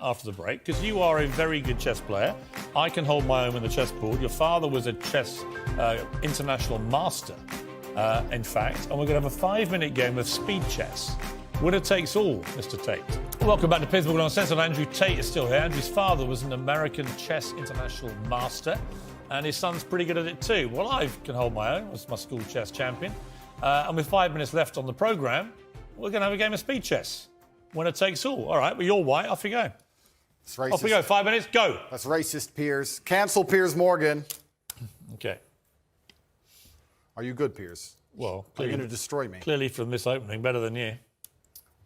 after the break, because you are a very good chess player. I can hold my own with the chessboard. Your father was a chess international master, in fact. And we're going to have a 5-minute game of speed chess. Winner takes all, Mr. Tate. Welcome back to Piers Uncensored. Andrew Tate is still here. Andrew's father was an American chess international master, and his son's pretty good at it too. Well, I can hold my own as my school chess champion. And with 5 minutes left on the programme, we're going to have a game of speed chess. Winner takes all. All right, well, you're white. Off you go. It's racist. Off we go. 5 minutes, go. That's racist, Piers. Cancel Piers Morgan. Okay. Are you good, Piers? Well, are you going to destroy me? Clearly from this opening, better than you.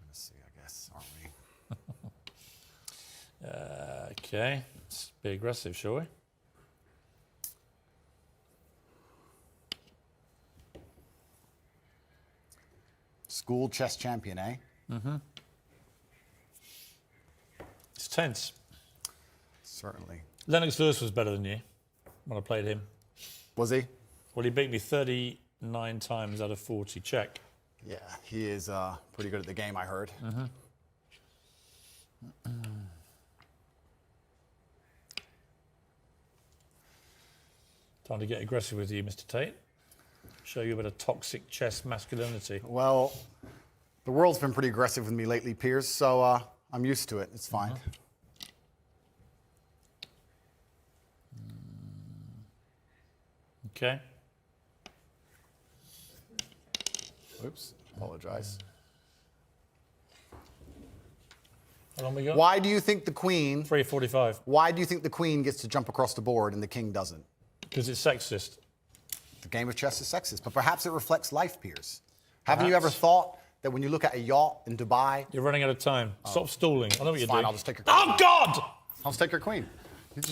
Let's see, I guess, aren't we? Okay. Let's be aggressive, shall we? School chess champion, eh? Mm-hmm. It's tense. Certainly. Lennox Lewis was better than you when I played him. Was he? Well, he beat me 39 times out of 40. Check. Yeah, he is pretty good at the game, I heard. Mm-hmm. Time to get aggressive with you, Mr. Tate. Show you a bit of toxic chess masculinity. Well, the world's been pretty aggressive with me lately, Piers, so I'm used to it. It's fine. Okay. Oops, apologize. How long we got? Why do you think the queen... 3:45. Why do you think the queen gets to jump across the board and the king doesn't? Because it's sexist. The game of chess is sexist, but perhaps it reflects life, Piers. Haven't you ever thought that when you look at a yacht in Dubai... You're running out of time. Stop stalling. I know what you're doing. I'll just take your queen. Oh, God! I'll just take your queen.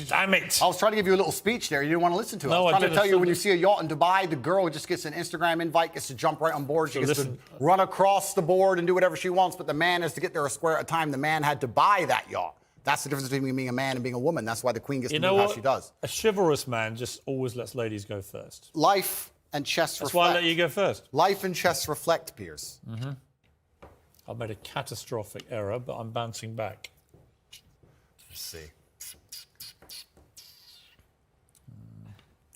Damn it. I was trying to give you a little speech there. You didn't want to listen to it. No, I was trying to tell you didn't. when you see a yacht in Dubai, the girl just gets an Instagram invite, gets to jump right on board. She gets to run across the board and do whatever she wants, but the man has to get there a square at a time. The man had to buy that yacht. That's the difference between being a man and being a woman. That's why the queen gets to move how she does. A chivalrous man just always lets ladies go first. Life and chess reflect. That's why I let you go first. Life and chess reflect, Piers. Mm-hmm. I've made a catastrophic error, but I'm bouncing back. Let's see.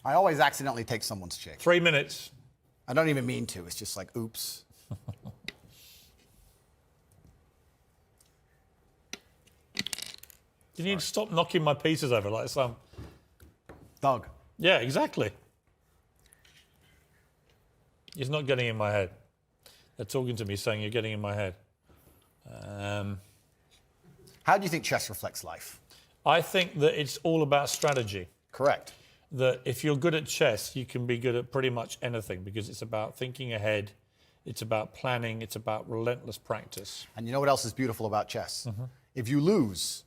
I always accidentally take someone's chick. 3 minutes. I don't even mean to. It's just like, oops. You need to stop knocking my pieces over like some... Doug. Yeah, exactly. It's not getting in my head. They're talking to me saying you're getting in my head. How do you think chess reflects life? I think that it's all about strategy. Correct. That if you're good at chess, you can be good at pretty much anything because it's about thinking ahead, it's about planning, it's about relentless practice. And you know what else is beautiful about chess? If you lose,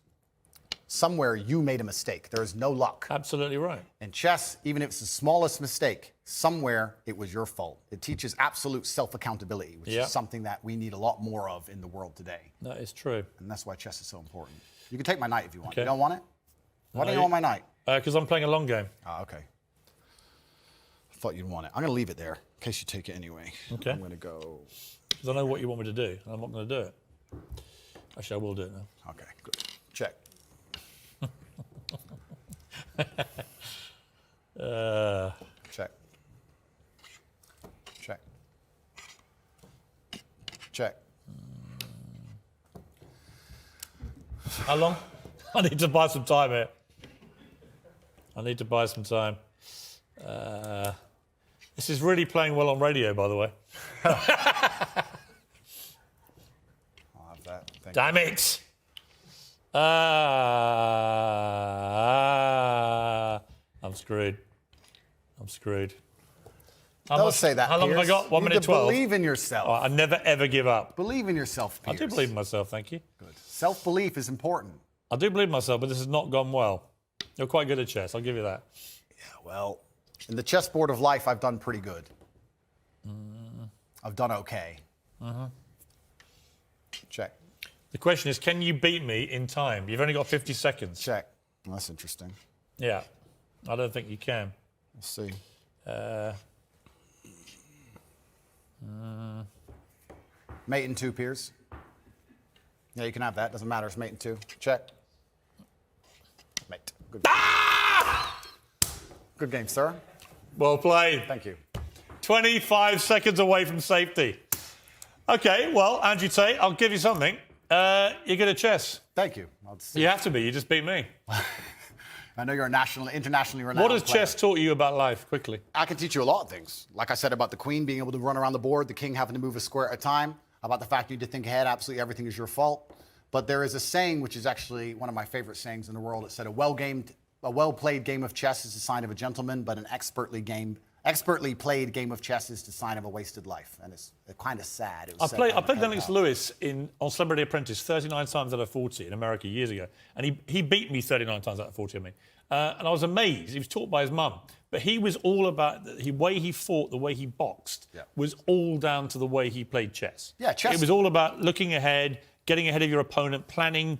somewhere you made a mistake. There is no luck. Absolutely right. In chess, even if it's the smallest mistake, somewhere it was your fault. It teaches absolute self-accountability, which is something that we need a lot more of in the world today. That is true. And that's why chess is so important. You can take my knight if you want. Okay. You don't want it? Why don't you want my knight? Because I'm playing a long game. Ah, okay. I thought you'd want it. I'm going to leave it there in case you take it anyway. Okay. I'm going to go... Because I know what you want me to do, and I'm not going to do it. Actually, I will do it now. Okay, good. Check. Check. Check. Check. How long? I need to buy some time here. I need to buy some time. This is really playing well on radio, by the way. I'll have that. Damn it! I'm screwed. I'm screwed. Don't say that, How long have I Piers. got? 1 You minute need to 12. believe in yourself. Oh, I never, ever give up. Believe in yourself, Piers. I do believe in myself, thank you. Good. Self-belief is important. I do believe in myself, but this has not gone well. You're quite good at chess, I'll give you that. Yeah, well, in the chessboard of life, I've done pretty good. I've done okay. Check. The question is, can you beat me in time? You've only got 50 seconds. Check. Well, that's interesting. Yeah, I don't think you can. Let's see. Mate in 2, Piers. Yeah, you can have that. Doesn't matter. It's mate in 2. Check. Good, Ah! good game, sir. Well played. Thank you. 25 seconds away from safety. Okay, well, Andrew Tate, I'll give you something. You're good at chess. Thank you. You have to be. You just beat me. I know you're a internationally renowned What has player. chess taught you about life, quickly? I can teach you a lot of things. Like I said about the queen being able to run around the board, the king having to move a square at a time, about the fact you need to think ahead, absolutely everything is your fault. But there is a saying, which is actually one of my favorite sayings in the world. It said, a well-played game of chess is a sign of a gentleman, but an expertly played game of chess is the sign of a wasted life. And it's kind of sad. I played Lennox Lewis on Celebrity Apprentice 39 times out of 40 in America years ago. And he beat me 39 times out of 40, I mean. And I was amazed. He was taught by his mum. But he was all about the way he fought, the way he boxed, was all down to the way he played chess. Yeah, chess. It was all about looking ahead, getting ahead of your opponent, planning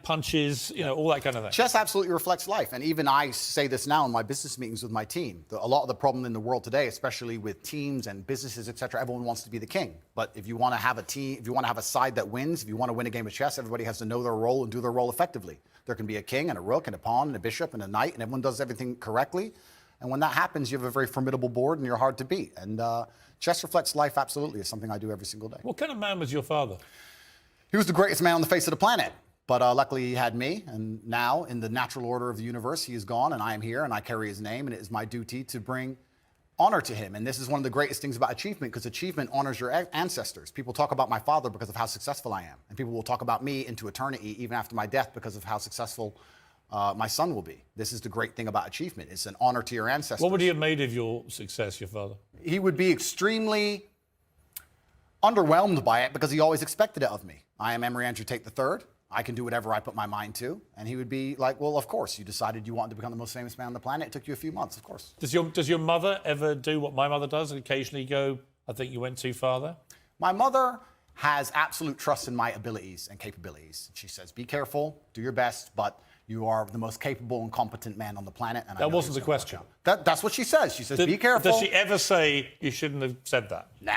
punches, you know, all that kind of thing. Chess absolutely reflects life. And even I say this now in my business meetings with my team. A lot of the problem in the world today, especially with teams and businesses, et cetera, everyone wants to be the king. But if you want to have a team, if you want to have a side that wins, if you want to win a game of chess, everybody has to know their role and do their role effectively. There can be a king and a rook and a pawn and a bishop and a knight, and everyone does everything correctly. And when that happens, you have a very formidable board and you're hard to beat. And chess reflects life absolutely. It's something I do every single day. What kind of man was your father? He was the greatest man on the face of the planet. But luckily he had me, and now in the natural order of the universe, he is gone, and I am here, and I carry his name, and it is my duty to bring honor to him. And this is one of the greatest things about achievement, because achievement honors your ancestors. People talk about my father because of how successful I am, and people will talk about me into eternity, even after my death, because of how successful my son will be. This is the great thing about achievement. It's an honor to your ancestors. What would he have made of your success, your father? He would be extremely underwhelmed by it, because he always expected it of me. I am Emory Andrew Tate III. I can do whatever I put my mind to. And he would be like, well, of course, you decided you wanted to become the most famous man on the planet. It took you a few months, of course. Does your mother ever do what my mother does and occasionally go, I think you went too far there? My mother has absolute trust in my abilities and capabilities. She says, be careful, do your best, but you are the most capable and competent man on the planet. And that wasn't the question. That's what she says. She says, be careful. Does she ever say you shouldn't have said that? Nah,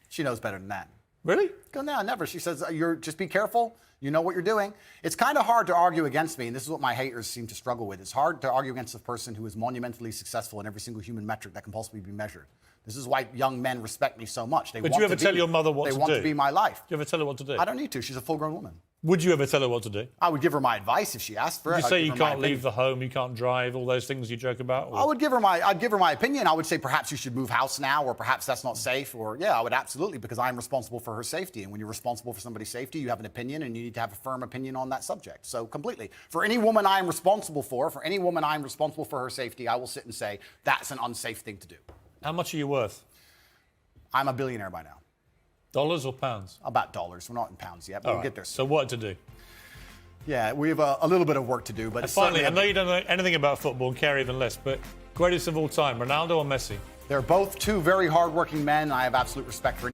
she knows better than that. Really? No, never. She says, just be careful. You know what you're doing. It's kind of hard to argue against me, and this is what my haters seem to struggle with. It's hard to argue against a person who is monumentally successful in every single human metric that can possibly be measured. This is why young men respect me so much. But do you ever tell your mother what to do? They want to be my life. Do you ever tell her what to do? I don't need to. She's a full-grown woman. Would you ever tell her what to do? I would give her my advice if she asked for it. You say you can't leave the home, you can't drive, all those things you joke about? Or? I'd give her my opinion. I would say perhaps you should move house now, or perhaps that's not safe, or yeah, I would absolutely, because I'm responsible for her safety. And when you're responsible for somebody's safety, you have an opinion, and you need to have a firm opinion on that subject. So completely. For any woman I'm responsible for her safety, I will sit and say, that's an unsafe thing to do. How much are you worth? I'm a billionaire by now. Dollars or pounds? About dollars. We're not in pounds yet, but we'll get there soon. So what to do? Yeah, we have a little bit of work to do. But finally, I know you don't know anything about football and care even less, but greatest of all time, Ronaldo or Messi? They're both two very hardworking men. I have absolute respect for